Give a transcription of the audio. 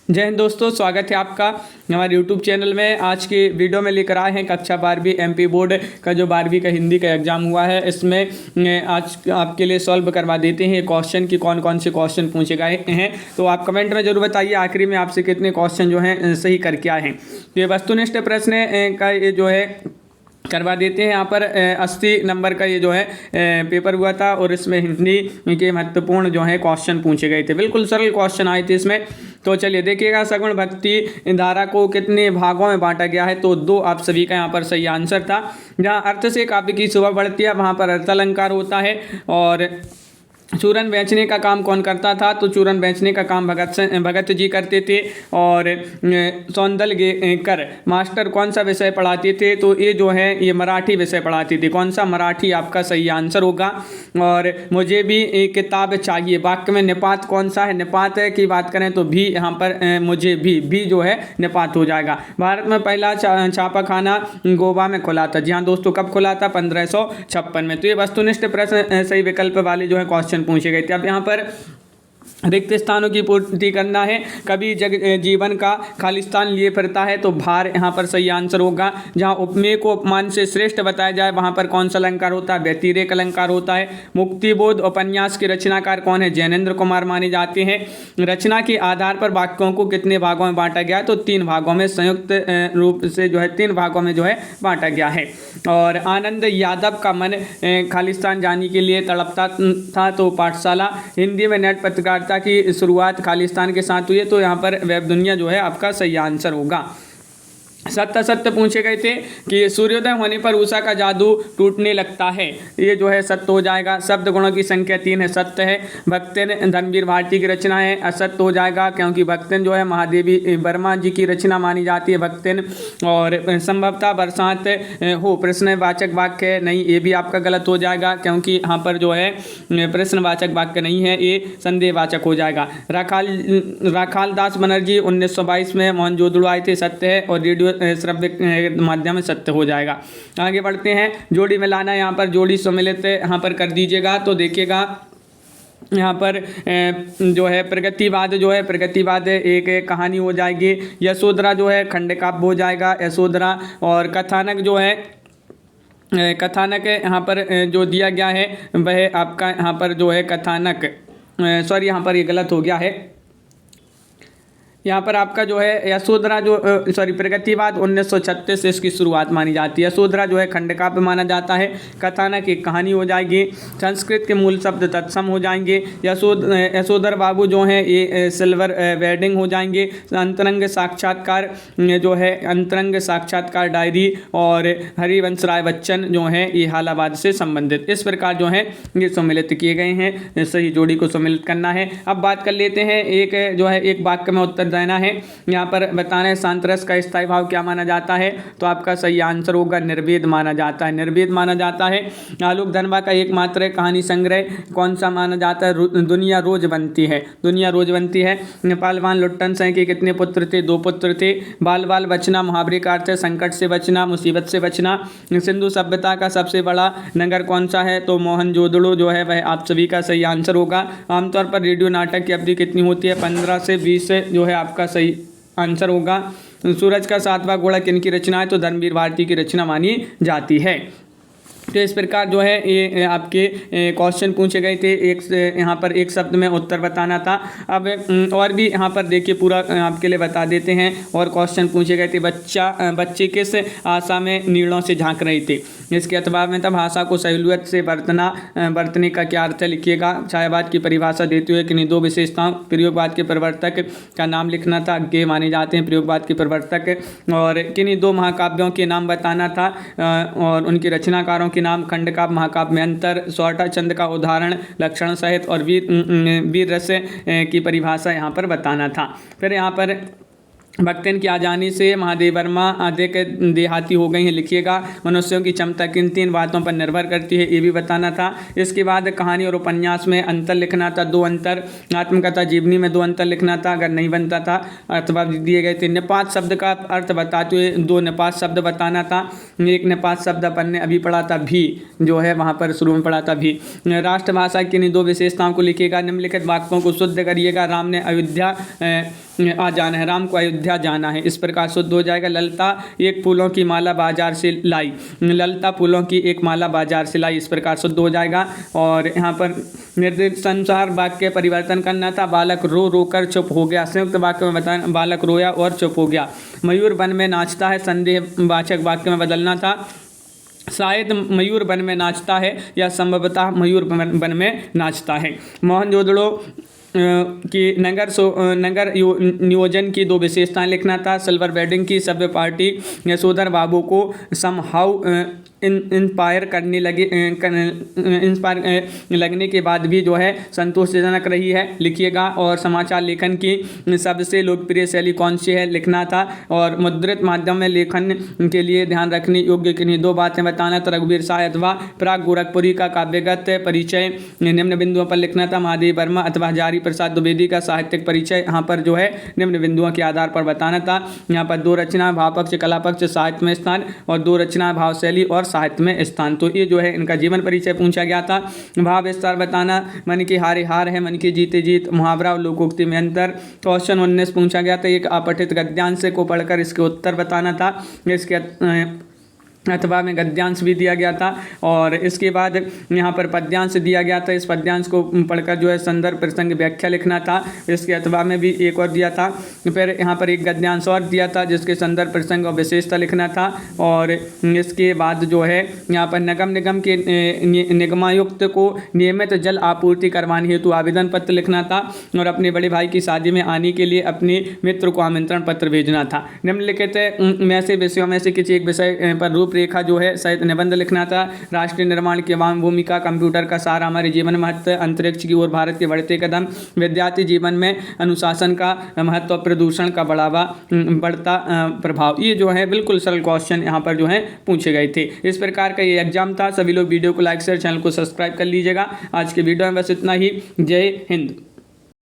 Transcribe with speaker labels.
Speaker 1: जय हिंद दोस्तों, स्वागत है आपका हमारे YouTube चैनल में। आज की वीडियो में लेकर आए हैं कक्षा 12वीं MP बोर्ड का जो 12वीं का हिंदी का एग्ज़ाम हुआ है, इसमें आज आपके लिए सॉल्व करवा देते हैं क्वेश्चन की कौन कौन से क्वेश्चन पूछे गए हैं। तो आप कमेंट में जरूर बताइए आखिरी में आपसे कितने क्वेश्चन जो हैं सही करके आए हैं। तो ये वस्तुनिष्ठ प्रश्न का ये जो है करवा देते हैं। यहाँ पर 80 नंबर का ये जो है पेपर हुआ था और इसमें हिंदी के महत्वपूर्ण जो है क्वेश्चन पूछे गए थे। बिल्कुल सरल क्वेश्चन आए थे इसमें। तो चलिए देखिएगा, सगुण भक्ति धारा को कितने भागों में बांटा गया है। तो 2 आप सभी का यहाँ पर सही आंसर था। जहाँ अर्थ से काव्य की शोभा बढ़ती है वहाँ पर अर्थालंकार होता है। और चूरन बेचने का काम कौन करता था? तो चूरन बेचने का काम भगत जी करते थे। और सौंदलकर मास्टर कौन सा विषय पढ़ाते थे? तो ये जो है ये मराठी विषय पढ़ाते थे। कौन सा? मराठी आपका सही आंसर होगा। और मुझे भी एक किताब चाहिए, वाक्य में निपात कौन सा है? निपात की बात करें तो भी यहाँ पर मुझे भी जो है निपात हो जाएगा। भारत में पहला छापाखाना गोवा में खुला था। जी हाँ दोस्तों, कब खुला था? 1556 में। तो ये वस्तुनिष्ठ प्रश्न सही विकल्प वाले जो है क्वेश्चन पूछे गए थे। अब यहाँ पर रिक्त स्थानों की पूर्ति करना है। कभी जीवन का खालिस्तान लिए फिरता है, तो भार यहाँ पर सही आंसर होगा। जहाँ उपमेय को उपमान से श्रेष्ठ बताया जाए वहाँ पर कौन सा अलंकार होता है? व्यतिरेक अलंकार होता है। मुक्तिबोध उपन्यास के रचनाकार कौन है? जैनेन्द्र कुमार माने जाते हैं। रचना के आधार पर वाक्यों को कितने भागों में बांटा गया? तो 3 भागों में, संयुक्त रूप से जो है 3 भागों में जो है बांटा गया है। और आनंद यादव का मन खालिस्तान जाने के लिए तड़पता था, तो पाठशाला। हिंदी में नेट पत्रकारिता की शुरुआत खालिस्तान के साथ हुई है, तो यहाँ पर वेब दुनिया जो है आपका सही आंसर होगा। सत्य सत्य पूछे गए थे कि सूर्योदय होने पर उषा का जादू टूटने लगता है, ये जो है सत्य हो जाएगा। शब्द गुणों की संख्या 3 है, सत्य है। भक्तिन धर्मवीर भारती की रचना है, असत्य हो जाएगा क्योंकि भक्तिन जो है महादेवी वर्मा जी की रचना मानी जाती है भक्तिन। और संभवतः बरसात हो प्रश्नवाचक वाक्य नहीं, ये भी आपका गलत हो जाएगा क्योंकि यहाँ पर जो है प्रश्नवाचक वाक्य नहीं है, ये संदेहवाचक हो जाएगा। राखाल दास बनर्जी 1922 में मोहनजोदड़ो आए थे, सत्य है। और रेडियो श्रव्य माध्यम में सत्य हो जाएगा। आगे बढ़ते हैं। जोड़ी मिलाना, यहाँ पर जोड़ी सम्मिलित यहाँ पर कर दीजिएगा। तो देखिएगा यहाँ पर जो है प्रगतिवाद जो है, प्रगतिवाद एक कहानी हो जाएगी। यशोधरा जो है खंडकाव्य हो जाएगा, यशोधरा। और कथानक जो है, कथानक यहाँ पर जो दिया गया है वह आपका यहाँ पर जो है कथानक, सॉरी यहाँ पर ये गलत हो गया है। यहाँ पर आपका जो है यशोधरा जो प्रगतिवाद 1936 से इसकी शुरुआत मानी जाती है। यशोधरा जो है खंडकाव्य माना जाता है। कथानक एक कहानी हो जाएगी। संस्कृत के मूल शब्द तत्सम हो जाएंगे। यशोधर बाबू जो हैं ये सिल्वर वेडिंग हो जाएंगे। अंतरंग साक्षात्कार जो है, अंतरंग साक्षात्कार डायरी। और हरिवंश राय बच्चन जो हैं ये हालाबाद से संबंधित। इस प्रकार जो है ये सम्मिलित किए गए हैं। सही जोड़ी को सम्मिलित करना है। अब बात कर लेते हैं एक जो है एक वाक्य में उत्तर देना है। यहाँ पर बताना है सांतरस का स्थायी भाव क्या माना जाता है? तो आपका सही आंसर होगा निर्वेद माना जाता है, निर्वेद माना जाता है। आलोक धनवा का एकमात्र कहानी संग्रह कौन सा माना जाता है? दुनिया रोज बनती है, दुनिया रोज बनती है। नेपालवान लुट्टन सिंह के कितने पुत्र थे? 2 पुत्र थे। बाल बाल बचना मुहावरे का अर्थ है संकट से बचना, मुसीबत से बचना। सिंधु सभ्यता का सबसे बड़ा नगर कौन सा है? तो मोहनजोदड़ो जो है वह आप सभी का सही आंसर होगा। आमतौर पर रेडियो नाटक की अवधि कितनी होती है? 15 से 20 जो है आपका सही आंसर होगा। सूरज का 7वां घोड़ा किनकी रचना है? तो धर्मवीर भारती की रचना मानी जाती है। तो इस प्रकार जो है ये आपके क्वेश्चन पूछे गए थे। एक यहाँ पर एक शब्द में उत्तर बताना था। अब और भी यहाँ पर देखिए पूरा आपके लिए बता देते हैं। और क्वेश्चन पूछे गए थे, बच्चे किस आशा में नीड़ों से झांक रहे थे? इसके अतबाव में था भाषा को सहूलियत से बरतने का क्या अर्थ है? लिखिएगा। छायावाद की परिभाषा देते हुए किन्हीं 2 विशेषताओं, प्रयोगवाद के प्रवर्तक का नाम लिखना था, अज्ञेय माने जाते हैं प्रयोगवाद के प्रवर्तक। और किन्हीं 2 महाकाव्यों के नाम बताना था और उनके रचनाकारों नाम। खंडकाव्य महाकाव्य में अंतर, सौटा चंद का उदाहरण, लक्षण सहित। और वीर रस की परिभाषा यहाँ पर बताना था। फिर यहाँ पर भक्तिन की आ जाने से महादेव वर्मा अधिक देहाती हो गई हैं, लिखिएगा। मनुष्यों की क्षमता किन 3 बातों पर निर्भर करती है? ये भी बताना था। इसके बाद कहानी और उपन्यास में अंतर लिखना था, 2 अंतर। आत्मकथा जीवनी में 2 अंतर लिखना था, अगर नहीं बनता था अथवा दिए गए थे। निपात शब्द का अर्थ बताते हुए 2 निपात शब्द बताना था। एक निपात शब्द अपन ने अभी पढ़ा था, भी जो है वहाँ पर शुरू में पढ़ा था भी। राष्ट्रभाषा की 2 विशेषताओं को लिखिएगा। निम्नलिखित वाक्यों को शुद्ध करिएगा। राम ने अयोध्या आज जाना है, राम को अयोध्या जाना है, इस प्रकार शुद्ध हो जाएगा। ललता एक फूलों की माला बाजार से लाई, ललता फूलों की एक माला बाजार से लाई, इस प्रकार शुद्ध हो जाएगा। और यहाँ पर निर्देशानुसार वाक्य परिवर्तन करना था। बालक रो रो कर चुप हो गया, संयुक्त वाक्य में बताना बालक रोया और चुप हो गया। मयूर वन में नाचता है, संदेहवाचक वाक्य में बदलना था। शायद मयूर वन में नाचता है या संभवतः मयूर वन में नाचता है। मोहनजोदड़ो कि नगर नियोजन की 2 विशेषताएं लिखना था। सिल्वर वेडिंग की सभ्य पार्टी यशोधर बाबू को समहाउ इंस्पायर करने लगने के बाद भी जो है संतोषजनक रही है, लिखिएगा। और समाचार लेखन की सबसे लोकप्रिय शैली कौन सी है, लिखना था। और मुद्रित माध्यम में लेखन के लिए ध्यान रखने योग्य किन्हीं 2 बातें बताना था। रघुवीर शाह अथवा प्राग गोरखपुरी का काव्यगत परिचय निम्न बिंदुओं पर लिखना था। महादेव वर्मा अथवा हजारी प्रसाद द्विवेदी का साहित्यिक परिचय यहाँ पर जो है निम्न बिंदुओं के आधार पर बताना था। यहाँ पर 2 रचना भाव पक्ष कला पक्ष साहित्य में स्थान और 2 रचना भाव शैली और साहित्य में स्थान। तो ये जो है इनका जीवन परिचय पूछा गया था। भाव विस्तार बताना, मन की हारे हार है, मन की जीते जीत, मुहावरा और लोकोक्ति में अंतर। क्वेश्चन 19 पूछा गया था। एक अपठित गद्यांश को पढ़कर इसके उत्तर बताना था। इसके अथवा में गद्यांश भी दिया गया था। और इसके बाद यहाँ पर पद्यांश दिया गया था। इस पद्यांश को पढ़कर जो है संदर्भ प्रसंग व्याख्या लिखना था। इसके अथवा में भी एक और दिया था। फिर यहाँ पर एक गद्यांश और दिया था जिसके संदर्भ प्रसंग और विशेषता लिखना था। और इसके बाद जो है यहाँ पर नगर निगम के निगमायुक्त को नियमित जल आपूर्ति करवाने हेतु आवेदन पत्र लिखना था। और अपने बड़े भाई की शादी में आने के लिए अपने मित्र को आमंत्रण पत्र भेजना था। निम्नलिखित में से विषयों में से किसी एक विषय पर रूपरेखा जो है सहित निबंध लिखना था। राष्ट्रीय निर्माण की अहम भूमिका, कंप्यूटर का सार, हमारे जीवन में महत्व, अंतरिक्ष की ओर भारत के बढ़ते कदम, विद्यार्थी जीवन में अनुशासन का महत्व, प्रदूषण का बढ़ता प्रभाव। ये जो है बिल्कुल सरल क्वेश्चन यहाँ पर जो है पूछे गए थे। इस प्रकार का ये एग्जाम था। सभी लोग वीडियो को लाइक शेयर, चैनल को सब्सक्राइब कर लीजिएगा। आज के वीडियो में बस इतना ही। जय हिंद।